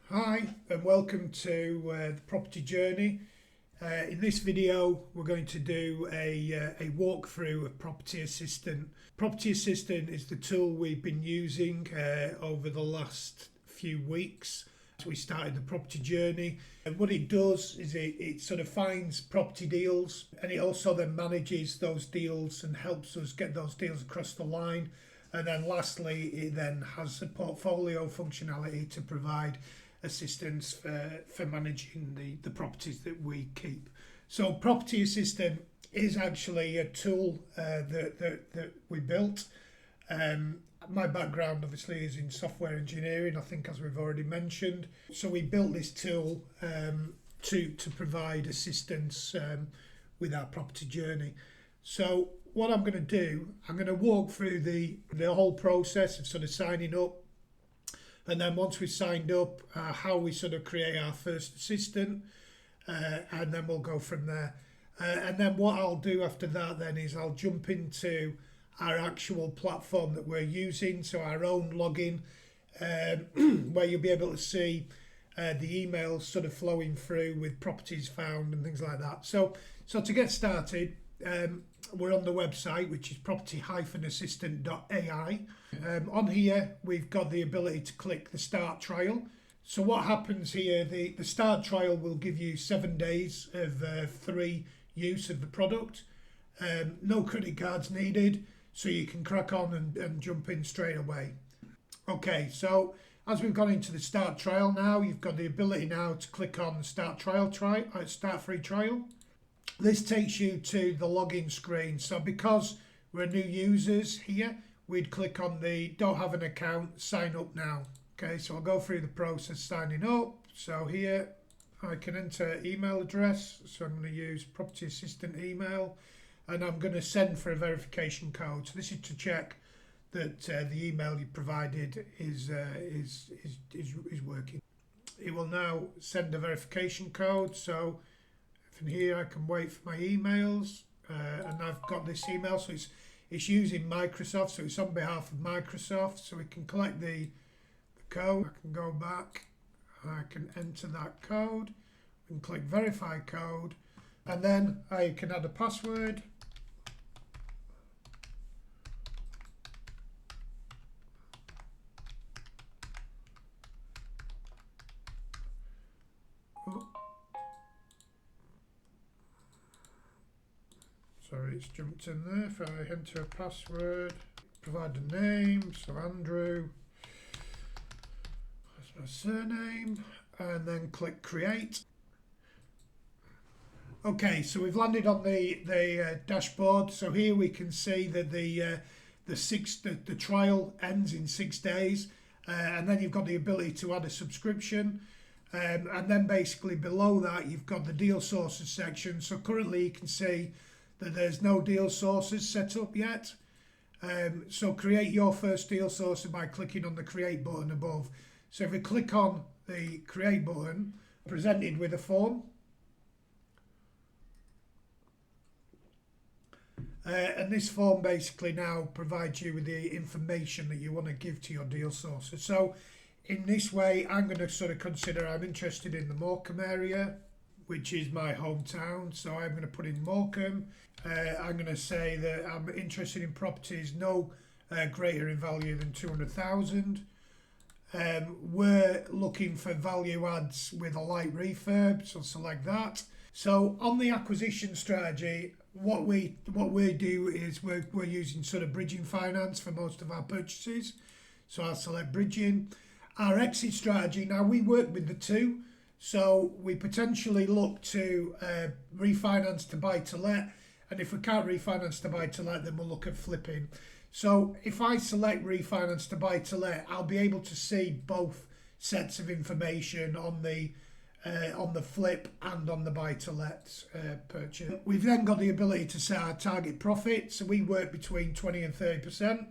Hi and welcome to the property journey. In this video we're going to do a walkthrough of Property Assistant. Property Assistant is the tool we've been using over the last few weeks. So we started the property journey, and what it does is it sort of finds property deals, and it also then manages those deals and helps us get those deals across the line. And then lastly, it then has a portfolio functionality to provide assistance for managing the properties that we keep. So Property Assistant is actually a tool that we built. My background obviously is in software engineering, I think, as we've already mentioned. So we built this tool to provide assistance with our property journey. So what I'm going to do, I'm going to walk through the whole process of sort of signing up, and then once we've signed up, how we sort of create our first assistant, and then we'll go from there. And then what I'll do after that then is I'll jump into our actual platform that we're using, so our own login, where you'll be able to see the emails sort of flowing through with properties found and things like that. So to get started, we're on the website, which is property-assistant.ai. On here, we've got the ability to click the start trial. So what happens here, the start trial will give you 7 days of free use of the product. No credit cards needed, so you can crack on and jump in straight away. Okay, so as we've gone into the start trial now, you've got the ability now to click on the start free trial. This takes you to the login screen. So because we're new users here, we'd click on the don't have an account, sign up now. Okay, so I'll go through the process signing up. So here I can enter email address. So I'm going to use Property Assistant email, and I'm going to send for a verification code. So this is to check that the email you provided is working. It will now send a verification code. So from here I can wait for my emails, and I've got this email, so it's using Microsoft, so it's on behalf of Microsoft. So we can collect the code. I can go back, I can enter that code and click verify code, and then I can add a password. Sorry, it's jumped in there. If I enter a password, provide a name, so Andrew, that's my surname, and then click create. Okay, so we've landed on the dashboard. So here we can see that the trial ends in 6 days, and then you've got the ability to add a subscription. And then basically below that you've got the deal sources section. So currently you can see that there's no deal sources set up yet. So create your first deal source by clicking on the create button above. So if we click on the create button, presented with a form, and this form basically now provides you with the information that you want to give to your deal sources. So in this way, I'm going to sort of consider I'm interested in the Morecambe area, which is my hometown. So I'm going to put in Morecambe. I'm going to say that I'm interested in properties no greater in value than 200,000. We're looking for value adds with a light refurb, so select that. So on the acquisition strategy, what we do is we're using sort of bridging finance for most of our purchases. So I'll select bridging. Our exit strategy, now we work with the two, so we potentially look to refinance to buy to let, and if we can't refinance to buy to let, then we'll look at flipping. So if I select refinance to buy to let, I'll be able to see both sets of information on the flip and on the buy to let purchase. We've then got the ability to set our target profit, so we work between 20 and 30%.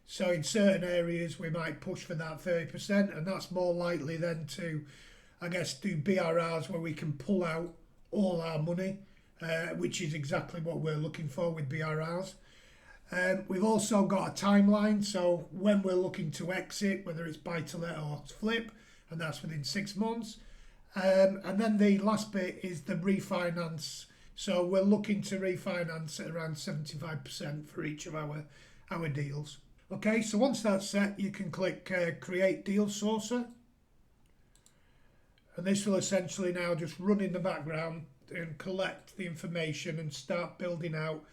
So in certain areas we might push for that 30%, and that's more likely then to, I guess, do BRRs where we can pull out all our money, which is exactly what we're looking for with BRRs. We've also got a timeline, so when we're looking to exit, whether it's buy to let or flip, and that's within 6 months. And then the last bit is the refinance. So we're looking to refinance at around 75% for each of our deals. Okay, so once that's set, you can click Create Deal Sourcer. And this will essentially now just run in the background and collect the information and start building out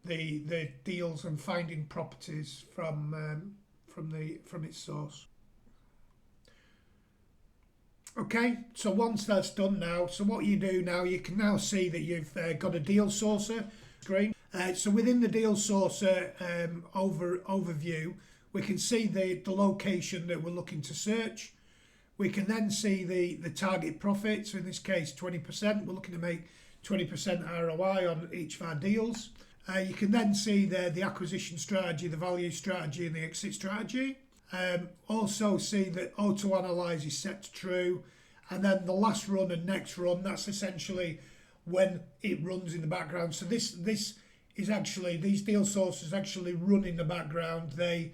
the deals and finding properties from its source. Okay, so once that's done now, so what you do now, you can now see that you've got a deal sourcer screen. So within the deal sourcer overview, we can see the location that we're looking to search. We can then see the target profit, so in this case 20%. We're looking to make 20% ROI on each of our deals. You can then see the acquisition strategy, the value strategy and the exit strategy. Also see that auto-analyze is set to true, and then the last run and next run, that's essentially when it runs in the background. So this is actually, these deal sources actually run in the background. They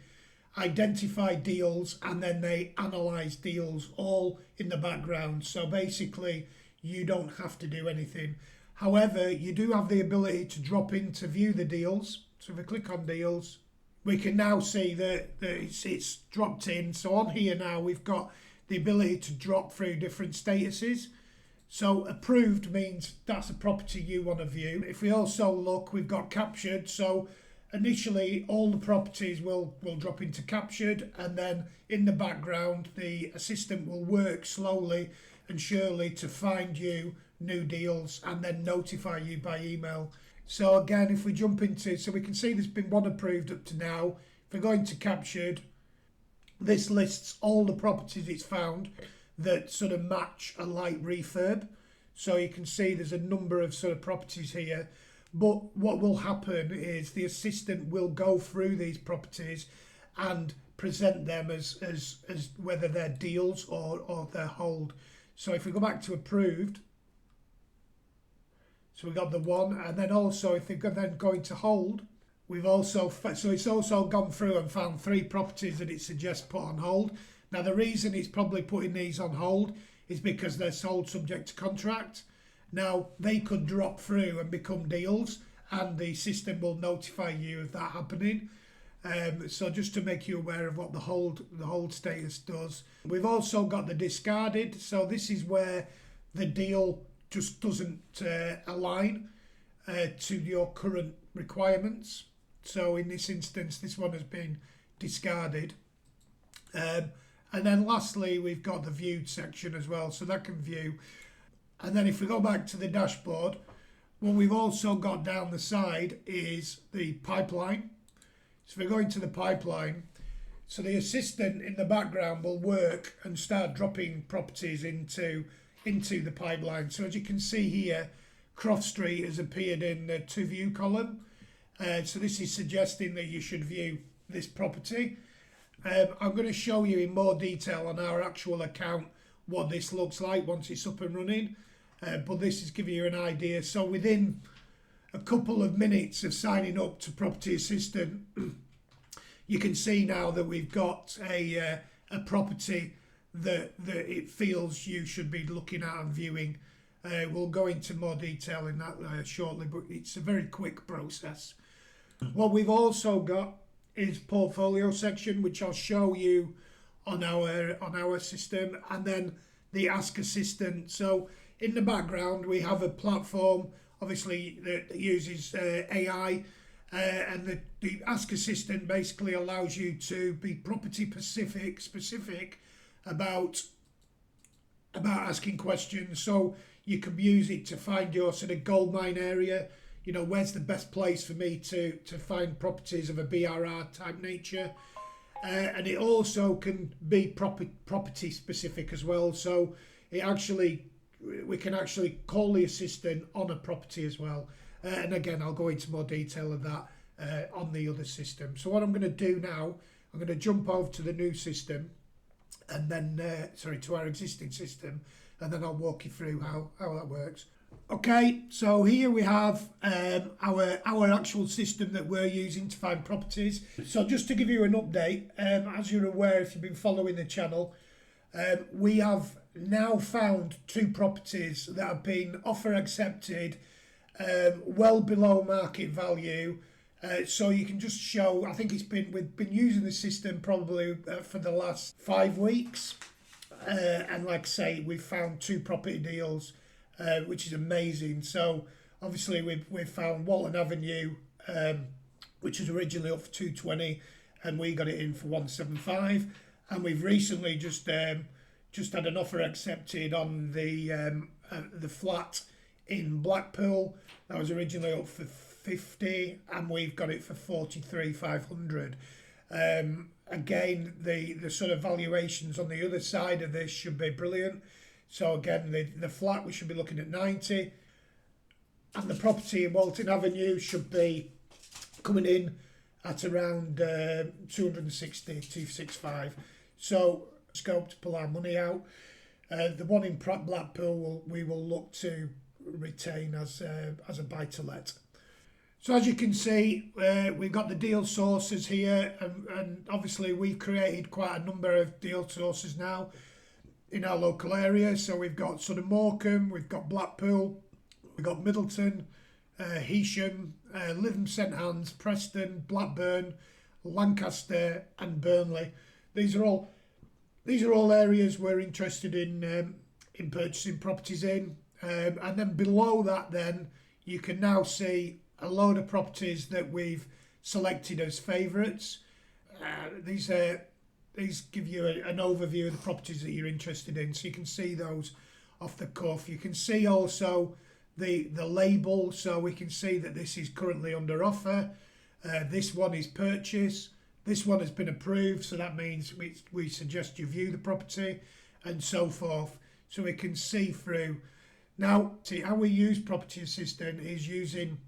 identify deals and then they analyze deals all in the background. So basically you don't have to do anything. However, you do have the ability to drop in to view the deals. So if we click on deals, we can now see that it's dropped in. So on here now we've got the ability to drop through different statuses. So approved means that's a property you want to view. If we also look, we've got captured. So initially all the properties will drop into captured, and then in the background the assistant will work slowly and surely to find you new deals and then notify you by email. So again, if we jump into, so we can see there's been one approved up to now. If we're going to captured, this lists all the properties it's found that sort of match a light refurb. So you can see there's a number of sort of properties here. But what will happen is the assistant will go through these properties and present them as whether they're deals or they're hold. So if we go back to approved, so we got the one, and then also if they're then going to hold, we've also, so it's also gone through and found 3 properties that it suggests put on hold. Now the reason it's probably putting these on hold is because they're sold subject to contract. Now they could drop through and become deals, and the system will notify you of that happening. So just to make you aware of what the hold status does. We've also got the discarded. So this is where the deal just doesn't align to your current requirements. So in this instance, this one has been discarded. And then lastly, we've got the viewed section as well, so that can view. And then if we go back to the dashboard, what we've also got down the side is the pipeline. So if we go into the pipeline, so the assistant in the background will work and start dropping properties into the pipeline. So as you can see here, Croft Street has appeared in the to view column. So this is suggesting that you should view this property. I'm going to show you in more detail on our actual account what this looks like once it's up and running. But this is giving you an idea. So within a couple of minutes of signing up to Property Assistant, you can see now that we've got a property that it feels you should be looking at and viewing. We'll go into more detail in that shortly, but it's a very quick process. What we've also got is portfolio section, which I'll show you on our system, and then the Ask Assistant. So in the background we have a platform obviously that uses AI, and the Ask Assistant basically allows you to be property specific about asking questions. So you can use it to find your sort of goldmine area. You know, where's the best place for me to find properties of a BRR type nature, and it also can be property specific as well. So we can actually call the assistant on a property as well. And again, I'll go into more detail of that on the other system. So what I'm going to do now, I'm going to jump over to the new system, and then to our existing system, and then I'll walk you through how that works. Okay, so here we have our actual system that we're using to find properties. So just to give you an update, as you're aware if you've been following the channel, We have now found 2 properties that have been offer accepted, well below market value. So you can just show, I think we've been using the system probably for the last 5 weeks. And like I say, we've found 2 property deals, which is amazing. So obviously we've found Walton Avenue, which was originally up for 220, and we got it in for 175. And we've recently just had an offer accepted on the flat in Blackpool. That was originally up for 50, and we've got it for 43,500. Again, the sort of valuations on the other side of this should be brilliant. So again, the flat, we should be looking at 90, and the property in Walton Avenue should be coming in at around 260, 265. So scope to pull our money out. The one in Blackpool we will look to retain as a buy-to-let. So as you can see, we've got the deal sources here, and obviously we've created quite a number of deal sources now in our local area. So we've got sort of Morecambe, we've got Blackpool, we've got Middleton, Heysham, Lytham St Anne's, Preston, Blackburn, Lancaster and Burnley. These are all areas we're interested in purchasing properties in. And then below that, then you can now see a load of properties that we've selected as favourites. These give you an overview of the properties that you're interested in, so you can see those off the cuff. You can see also the label, so we can see that this is currently under offer. This one is purchase. This one has been approved, so that means we suggest you view the property, and so forth. So we can see through. Now, see how we use Property Assistant is using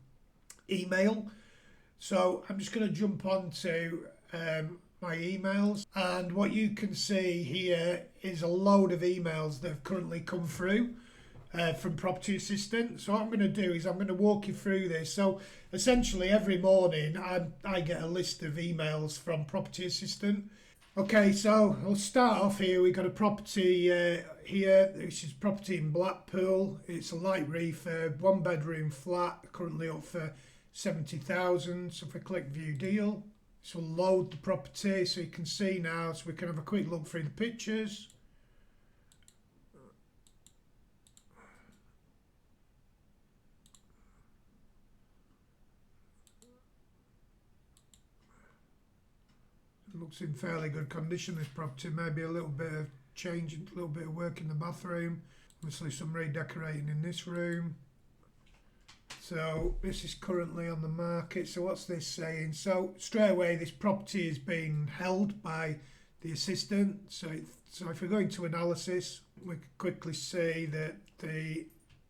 email. So I'm just going to jump on to my emails, and what you can see here is a load of emails that have currently come through from Property Assistant. So what I'm going to do is I'm going to walk you through this. So essentially every morning I get a list of emails from Property Assistant. Okay, so I'll start off here. We've got a property here, which is property in Blackpool. It's a light refurb, 1-bedroom flat, currently up for 70,000. So if I click view deal, this will load the property so you can see now. So we can have a quick look through the pictures. It looks in fairly good condition, this property. Maybe a little bit of change, a little bit of work in the bathroom. Obviously some redecorating in this room. So this is currently on the market. So what's this saying? So straight away this property is being held by the assistant. So if we go into analysis, we can quickly see that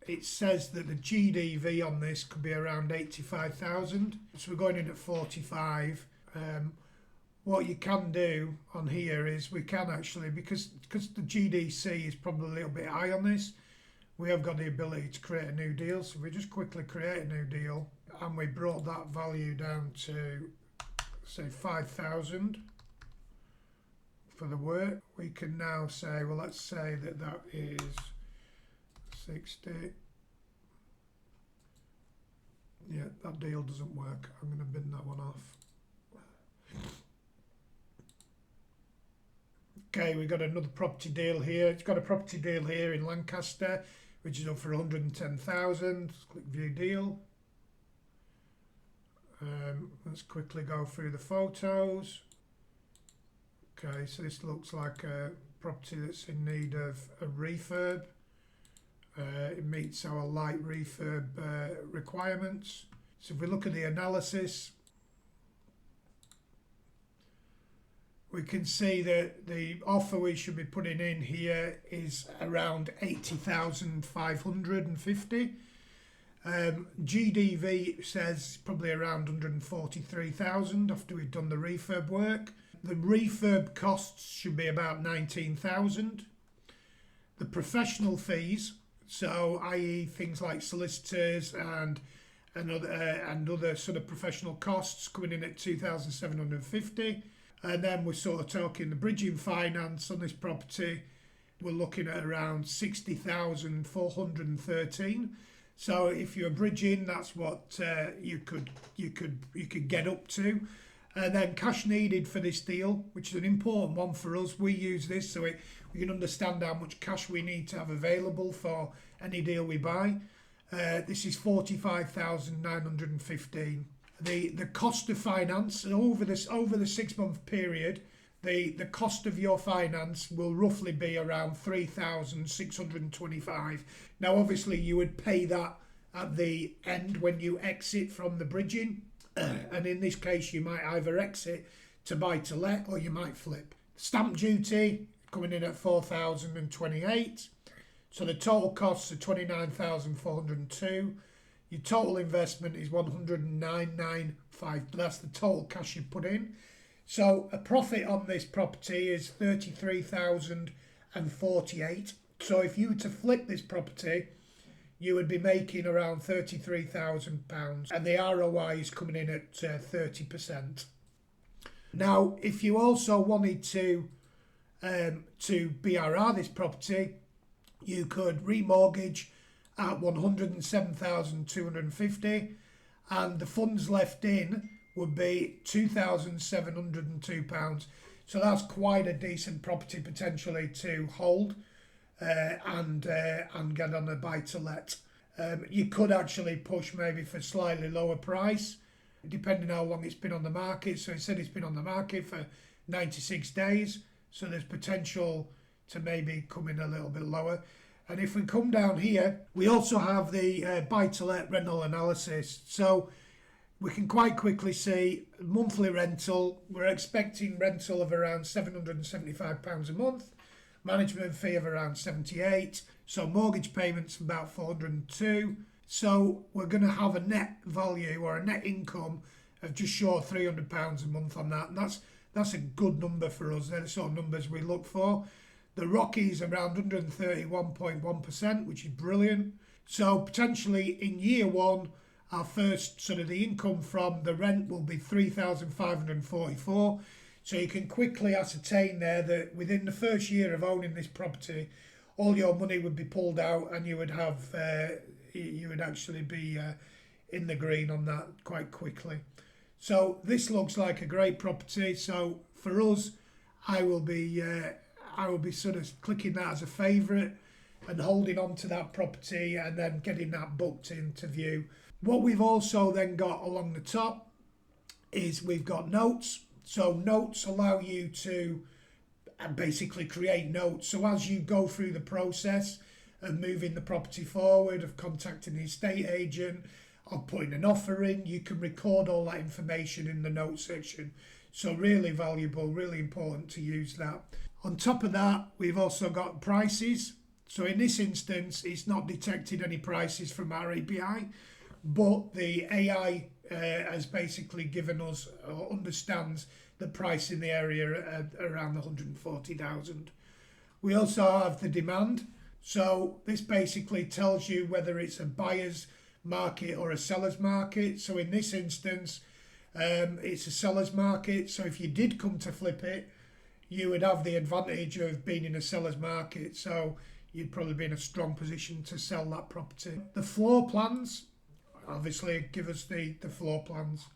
it says that the GDV on this could be around 85,000. So we're going in at 45. What you can do on here is we can actually, because the GDC is probably a little bit high on this, we have got the ability to create a new deal. So we just quickly create a new deal, and we brought that value down to say 5,000 for the work. We can now say, well, let's say that is 60. Yeah, that deal doesn't work. I'm going to bin that one off. Okay, we've got another property deal here. It's got a property deal here in Lancaster, which is up for 110,000. Let's click view deal. Let's quickly go through the photos. Okay, so this looks like a property that's in need of a refurb. It meets our light refurb requirements. So if we look at the analysis, we can see that the offer we should be putting in here is around 80,550. GDV says probably around 143,000 after we've done the refurb work. The refurb costs should be about 19,000. The professional fees, so i.e. things like solicitors and other sort of professional costs, coming in at 2,750. And then we're sort of talking the bridging finance on this property we're looking at around 60,413. So if you're bridging, that's what you could get up to. And then cash needed for this deal, which is an important one for us. We use this so we can understand how much cash we need to have available for any deal we buy. This is 45,915. The cost of finance over the 6 month period, the cost of your finance will roughly be around 3,625. Now, obviously, you would pay that at the end when you exit from the bridging. And in this case, you might either exit to buy to let or you might flip. Stamp duty coming in at 4,028. So the total costs are 29,402. Your total investment is 109,995. That's the total cash you put in. So a profit on this property is 33,048. So if you were to flip this property, you would be making around £33,000, and the ROI is coming in at 30%. Now, if you also wanted to BRR this property, you could remortgage at 107,250, and the funds left in would be £2,702. So that's quite a decent property potentially to hold. And get on a buy to let. You could actually push maybe for slightly lower price, depending how long it's been on the market. So it said it's been on the market for 96 days, so there's potential to maybe come in a little bit lower. And if we come down here, we also have the buy to let rental analysis. So we can quite quickly see monthly rental. We're expecting rental of around £775 a month. Management fee of around 78, so mortgage payments of about 402. So we're going to have a net value or a net income of just short of £300 a month on that, and that's a good number for us. They're the sort of numbers we look for. The ROCE is around 131.1%, which is brilliant. So potentially in year one, our first sort of the income from the rent will be 3,544. So you can quickly ascertain there that within the first year of owning this property, all your money would be pulled out, and you would actually be in the green on that quite quickly. So this looks like a great property. So for us, I will be sort of clicking that as a favourite and holding on to that property and then getting that booked into view. What we've also then got along the top is we've got notes. So notes allow you to basically create notes. So as you go through the process of moving the property forward, of contacting the estate agent, of putting an offer in, you can record all that information in the notes section. So really valuable, really important to use that. On top of that, we've also got prices. So in this instance, it's not detected any prices from our API, but the AI has basically given us, understands the price in the area at around 140,000. We also have the demand. So this basically tells you whether it's a buyer's market or a seller's market. So in this instance, it's a seller's market. So if you did come to flip it, you would have the advantage of being in a seller's market. So you'd probably be in a strong position to sell that property. The floor plans, obviously give us the floor plans.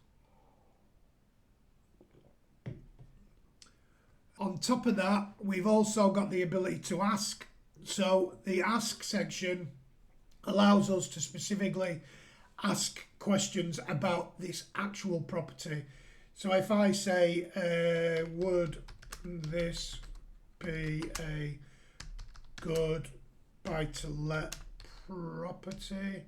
On top of that, we've also got the ability to ask. So the ask section allows us to specifically ask questions about this actual property. So if I say, would this be a good buy-to-let property?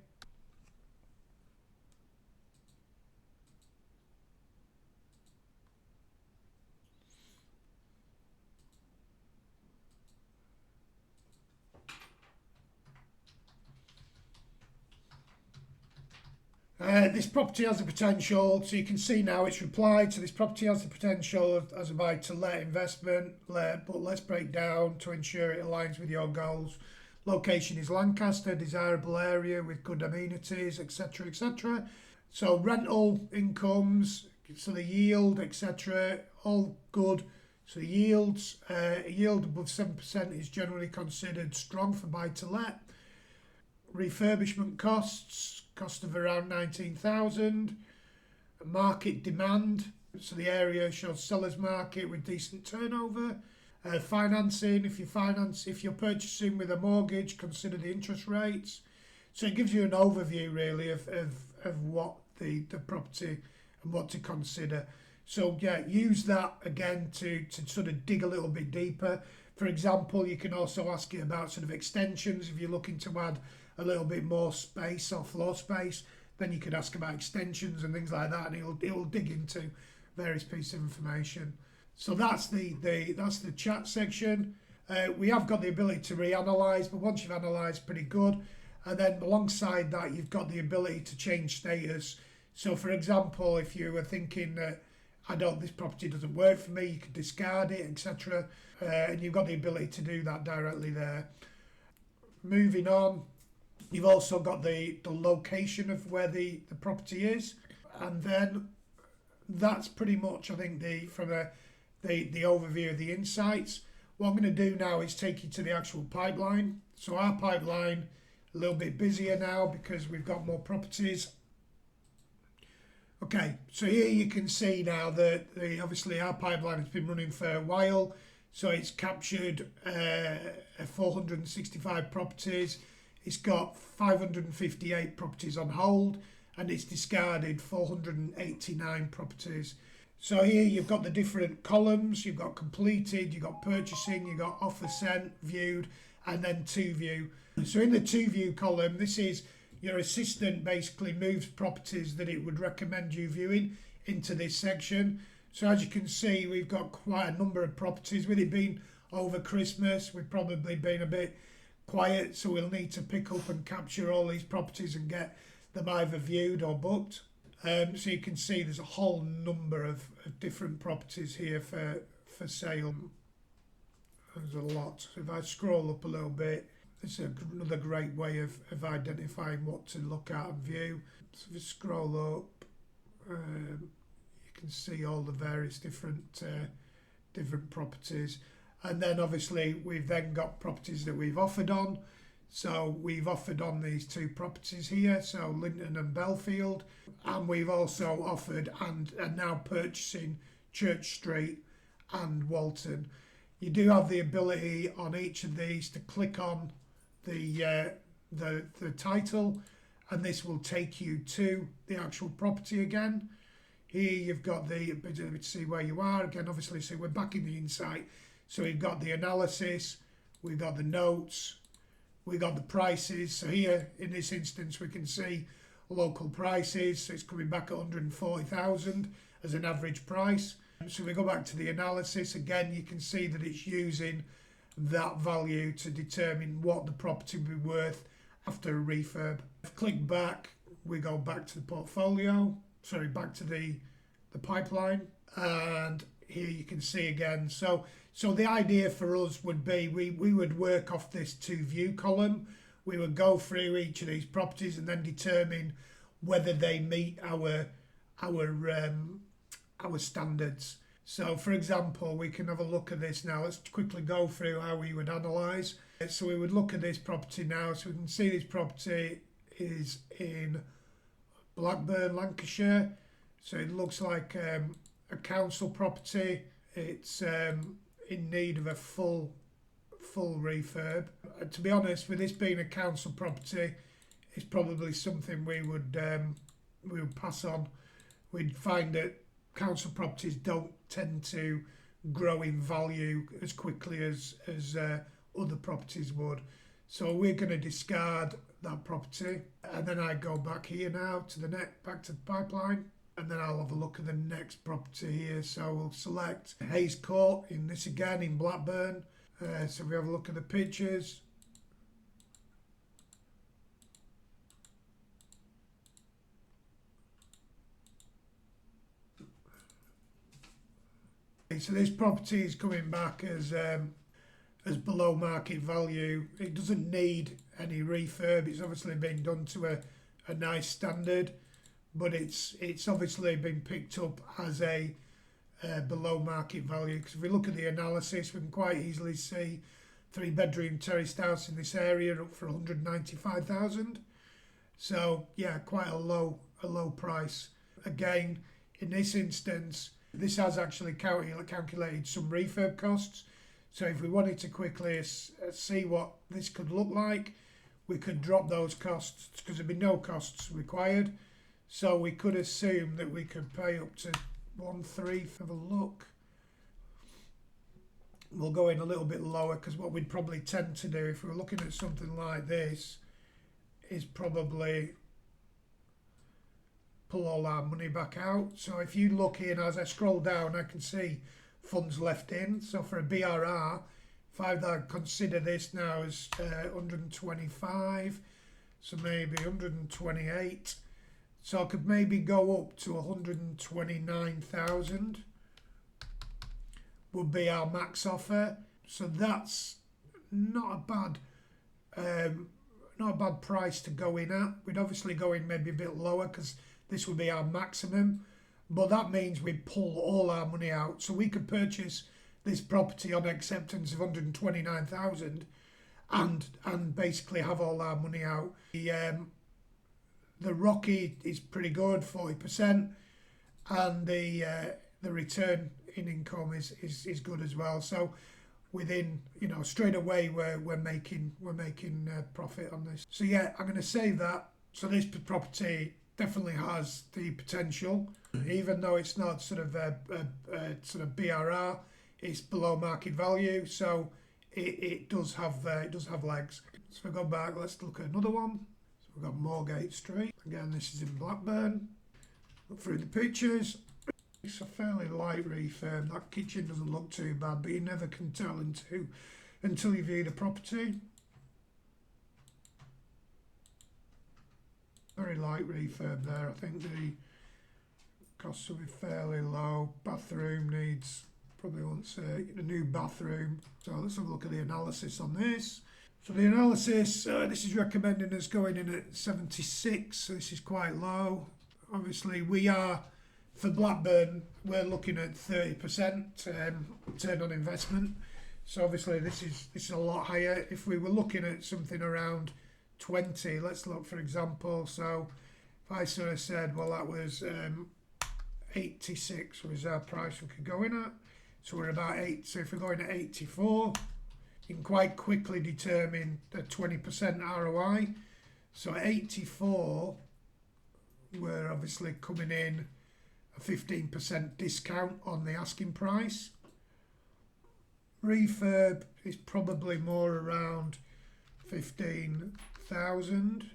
This property has the potential, so you can see now it's replied. So this property has the potential as a buy-to-let investment, but let's break down to ensure it aligns with your goals. Location is Lancaster, desirable area with good amenities, etc., etc. So rental incomes, so the yield, etc., all good. So yields, a yield above 7% is generally considered strong for buy to let. Refurbishment costs, cost of around 19,000. Market demand, so the area shows seller's market with decent turnover. Financing, if you're purchasing with a mortgage, consider the interest rates. So it gives you an overview really of what the property and what to consider. So yeah, use that again to sort of dig a little bit deeper. For example, you can also ask it about sort of extensions. If you're looking to add a little bit more space or floor space, then you could ask about extensions and things like that, and it'll dig into various pieces of information. So that's the chat section. We have got the ability to reanalyze, but once you've analysed, pretty good. And then alongside that, you've got the ability to change status. So for example, if you were thinking that this property doesn't work for me, you could discard it, etc. And you've got the ability to do that directly there. Moving on, you've also got the location of where the property is, and then that's pretty much, I think, the overview of the insights. What I'm going to do now is take you to the actual pipeline. So our pipeline, a little bit busier now because we've got more properties. Okay, so here you can see now that obviously our pipeline has been running for a while. So it's captured 465 properties. It's got 558 properties on hold, and it's discarded 489 properties. So here you've got the different columns. You've got completed, you've got purchasing, you've got offer sent, viewed, and then to view. So in the to view column, this is your assistant basically moves properties that it would recommend you viewing into this section. So as you can see, we've got quite a number of properties. With it being over Christmas, we've probably been a bit quiet, so we'll need to pick up and capture all these properties and get them either viewed or booked. So you can see there's a whole number of different properties here for sale. There's a lot. So if I scroll up a little bit, it's another great way of identifying what to look at and view. So if you scroll up, you can see all the various different properties. And then obviously we've then got properties that we've offered on. So we've offered on these two properties here, so Linton and Belfield. And we've also offered and are now purchasing Church Street and Walton. You do have the ability on each of these to click on the title, and this will take you to the actual property again. Here you've got the ability to see where you are again. Obviously, so we're back in the insight. So we've got the analysis, we've got the notes, we've got the prices. So here in this instance we can see local prices. So it's coming back at 140,000 as an average price. So we go back to the analysis again. You can see that it's using that value to determine what the property will be worth after a refurb. Click back, we go back to the portfolio. Sorry, back to the pipeline, and here you can see again. So the idea for us would be we would work off this to view column. We would go through each of these properties and then determine whether they meet our standards. So for example, we can have a look at this now. Let's quickly go through how we would analyse. So we would look at this property now. So we can see this property is in Blackburn, Lancashire. So it looks like a council property. It's in need of a full refurb. To be honest, with this being a council property, it's probably something we would pass on. We'd find that council properties don't tend to grow in value as quickly as other properties would. So we're going to discard that property, and then I go back here now to back to the pipeline, and then I'll have a look at the next property here. So we'll select Hayes Court in this again in Blackburn. So we have a look at the pictures. So this property is coming back as below market value. It doesn't need any refurb. It's obviously been done to a nice standard, but it's obviously been picked up as a below market value, because if we look at the analysis, we can quite easily see 3-bedroom terraced house in this area up for 195,000. So yeah, quite a low price. Again, in this instance, this has actually calculated some refurb costs. So if we wanted to quickly see what this could look like, we could drop those costs, because there'd be no costs required. So we could assume that we could pay up to 1.3. Have a look. We'll go in a little bit lower, because what we'd probably tend to do if we were looking at something like this is probably pull all our money back out. So if you look in, as I scroll down, I can see funds left in. So for a BRR, if I consider this now as 125, so maybe 128, so I could maybe go up to 129,000 would be our max offer. So that's not a bad price to go in at. We'd obviously go in maybe a bit lower, because this would be our maximum, but that means we'd pull all our money out. So we could purchase this property on acceptance of 129,000 and basically have all our money out. The Rocky is pretty good, 40%, and the return in income is good as well. So within, straight away we're making profit on this. So yeah, I'm going to save that. So this property definitely has the potential, even though it's not sort of BRR, it's below market value. So it does have legs. So if we go back, let's look at another one. So we've got Moorgate Street. Again, this is in Blackburn. Look through the pictures. It's a fairly light refurb. That kitchen doesn't look too bad, but you never can tell until you view the property. Very light refurb there. I think the costs will be fairly low. Bathroom needs, probably wants a new bathroom. So let's have a look at the analysis on this. So the analysis, this is recommending us going in at 76. So this is quite low. Obviously, we are, for Blackburn, we're looking at 30% return on investment. So obviously this is a lot higher. If we were looking at something around 20, let's look for example. So if I sort of said, well, that was 86 was our price we could go in at. So we're about 8. So if we're going at 84, you can quite quickly determine the 20% ROI. So at 84, we're obviously coming in a 15% discount on the asking price. Refurb is probably more around 15,000.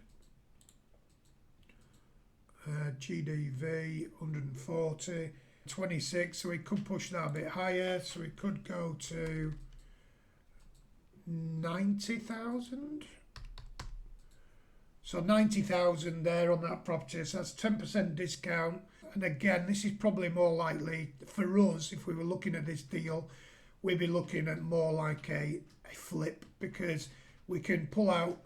GDV 140, 26. So we could push that a bit higher. So we could go to 90,000. So 90,000 there on that property. So that's 10% discount. And again, this is probably more likely for us, if we were looking at this deal, we'd be looking at more like a flip, because we can pull out,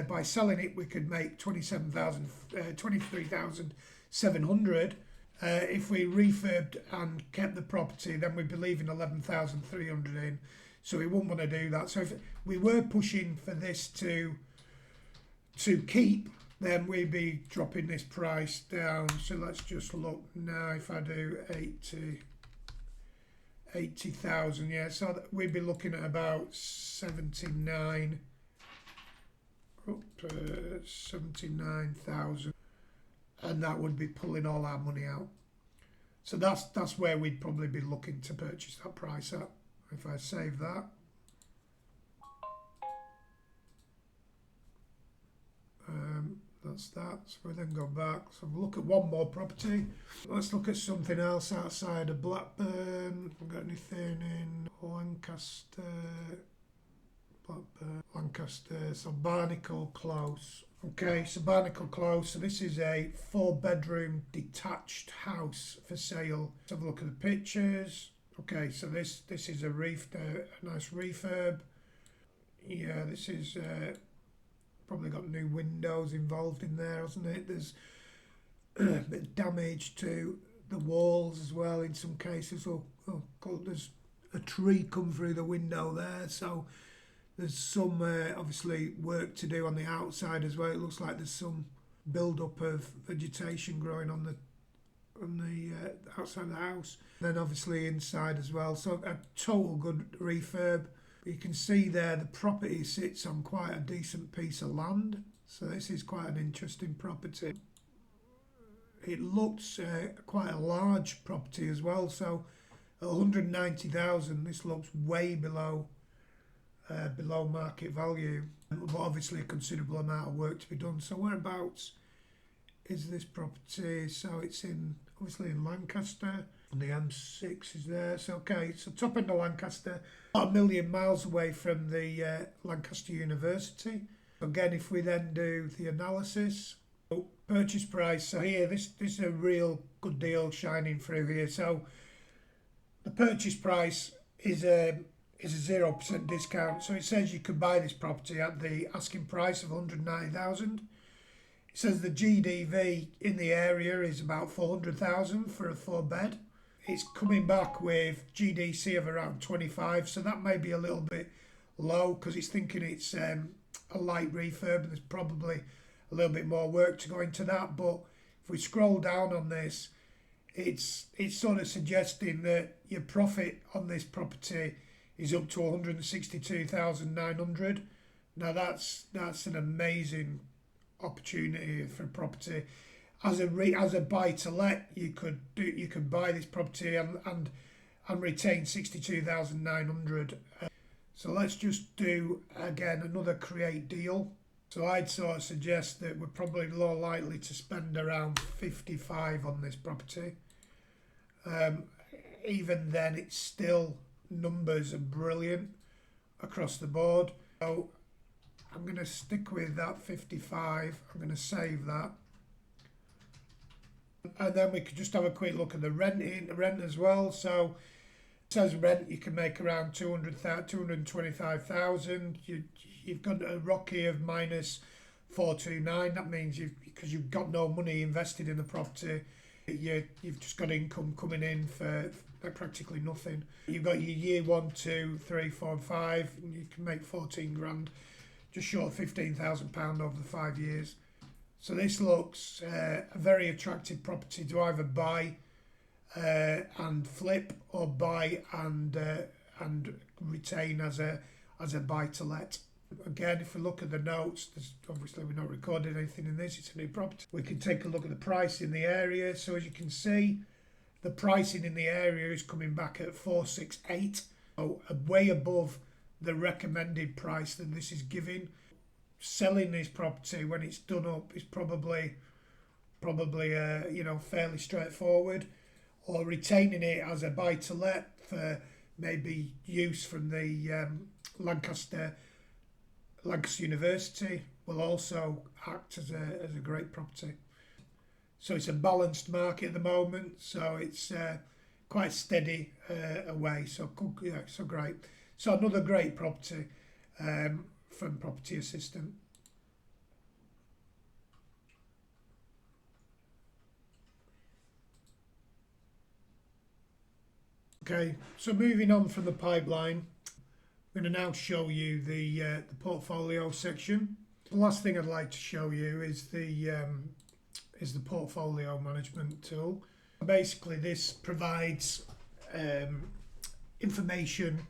by selling it, we could make 23,700. If we refurbed and kept the property, then we'd be leaving 11,300 in. So we wouldn't want to do that. So if we were pushing for this to keep, then we'd be dropping this price down. So let's just look now. If I do 80,000, yeah, so we'd be looking at about 79,000, and that would be pulling all our money out. So that's where we'd probably be looking to purchase that price at. If I save that, that's that. So we then go back. So we'll look at one more property. Let's look at something else outside of Blackburn. We've got anything in Lancaster? Blackburn, Lancaster. So Barnacle Close. Okay, so Barnacle Close. So this is a 4-bedroom detached house for sale. Let's have a look at the pictures. Okay, so this is a nice refurb. Yeah, this is probably got new windows involved in there, hasn't it? There's a bit of damage to the walls as well in some cases. There's a tree come through the window there, so there's some obviously work to do on the outside as well. It looks like there's some build up of vegetation growing on the outside of the house. Then obviously inside as well. So a total good refurb. You can see there the property sits on quite a decent piece of land. So this is quite an interesting property. It looks quite a large property as well. So at 190,000, this looks way below market value. But obviously a considerable amount of work to be done. So whereabouts is this property? So it's obviously in Lancaster, and the M6 is there. So okay, so top end of Lancaster, about 1,000,000 miles away from the Lancaster University. Again, if we then do the analysis, purchase price. So here, this is a real good deal shining through here. So the purchase price is a 0% discount. So it says you could buy this property at the asking price of 190,000. It says the GDV in the area is about 400,000 for a 4-bed. It's coming back with GDC of around 25, so that may be a little bit low because it's thinking it's a light refurb and there's probably a little bit more work to go into that. But if we scroll down on this, it's sort of suggesting that your profit on this property is up to 162,900. Now that's an amazing opportunity for property. As a buy to let, you could buy this property and retain 62,900. So let's just do again another create deal. So I'd sort of suggest that we're probably more likely to spend around 55 on this property. Even then, it's still numbers are brilliant across the board. So I'm going to stick with that 55. I'm going to save that. And then we could just have a quick look at the rent as well. So it says rent you can make around 225,000. You've got a ROC of minus 429. That means because you've got no money invested in the property, you've just got income coming in for practically nothing. You've got your year 1, 2, 3, 4, and 5, and you can make 14 grand, just short of £15,000 over the 5 years. So this looks a very attractive property to either buy and flip, or buy and retain as a buy to let. Again, if we look at the notes, obviously we're not recording anything in this, it's a new property. We can take a look at the price in the area. So as you can see, the pricing in the area is coming back at 468, so way above the recommended price that this is giving. Selling this property when it's done up is probably fairly straightforward, or retaining it as a buy to let for maybe use from the Lancaster University will also act as a great property. So it's a balanced market at the moment, so it's quite steady away. So so great. So another great property from Property Assistant. Okay, so moving on from the pipeline, I'm going to now show you the portfolio section. The last thing I'd like to show you is the portfolio management tool. Basically, this provides information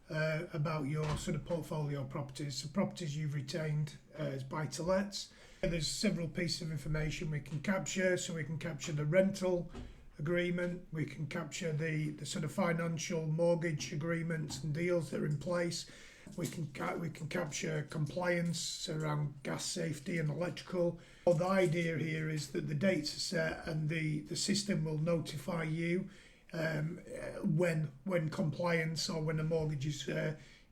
about your sort of portfolio properties, so properties you've retained as buy-to-lets. There's several pieces of information we can capture. So we can capture the rental agreement, we can capture the sort of financial mortgage agreements and deals that are in place. We can capture compliance around gas safety and electrical. Well, the idea here is that the dates are set and the system will notify you when compliance or when a mortgage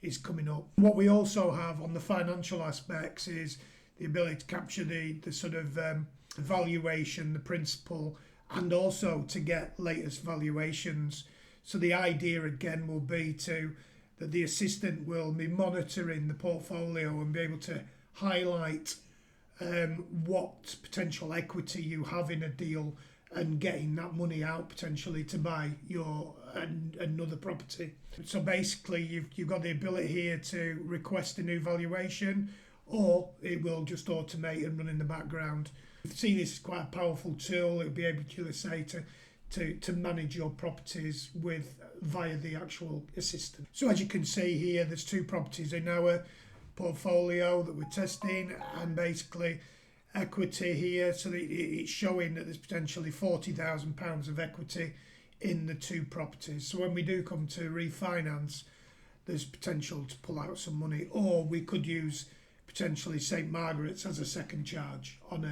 is coming up. What we also have on the financial aspects is the ability to capture the sort of valuation, the principal, and also to get latest valuations. So the idea again will be that the assistant will be monitoring the portfolio and be able to highlight what potential equity you have in a deal and getting that money out potentially to buy your another property. So basically you've got the ability here to request a new valuation, or it will just automate and run in the background. I see this as quite a powerful tool. It'll be able to, let's say, to manage your properties with via the actual assistant. So as you can see here, there's 2 properties in our portfolio that we're testing, and basically equity here, so that it's showing that there's potentially £40,000 of equity in the 2 properties. So when we do come to refinance, there's potential to pull out some money, or we could use potentially St Margaret's as a second charge on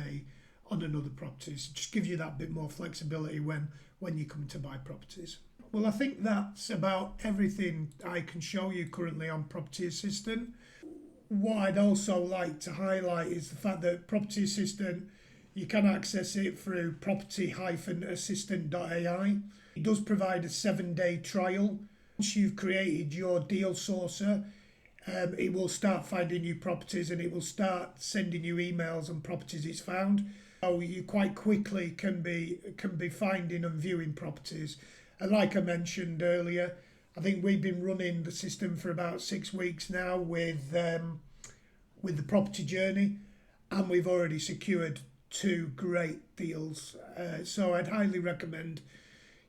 another property. So just give you that bit more flexibility when you come to buy properties. Well, I think that's about everything I can show you currently on Property Assistant. What I'd also like to highlight is the fact that Property Assistant, you can access it through property-assistant.ai. It does provide a 7-day trial. Once you've created your deal sourcer, it will start finding you properties, and it will start sending you emails on properties it's found. So you quite quickly can be finding and viewing properties. And like I mentioned earlier, I think we've been running the system for about 6 weeks now with the property journey, and we've already secured 2 great deals. So I'd highly recommend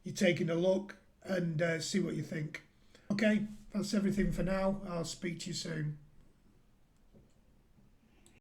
you taking a look and see what you think. Okay, that's everything for now. I'll speak to you soon.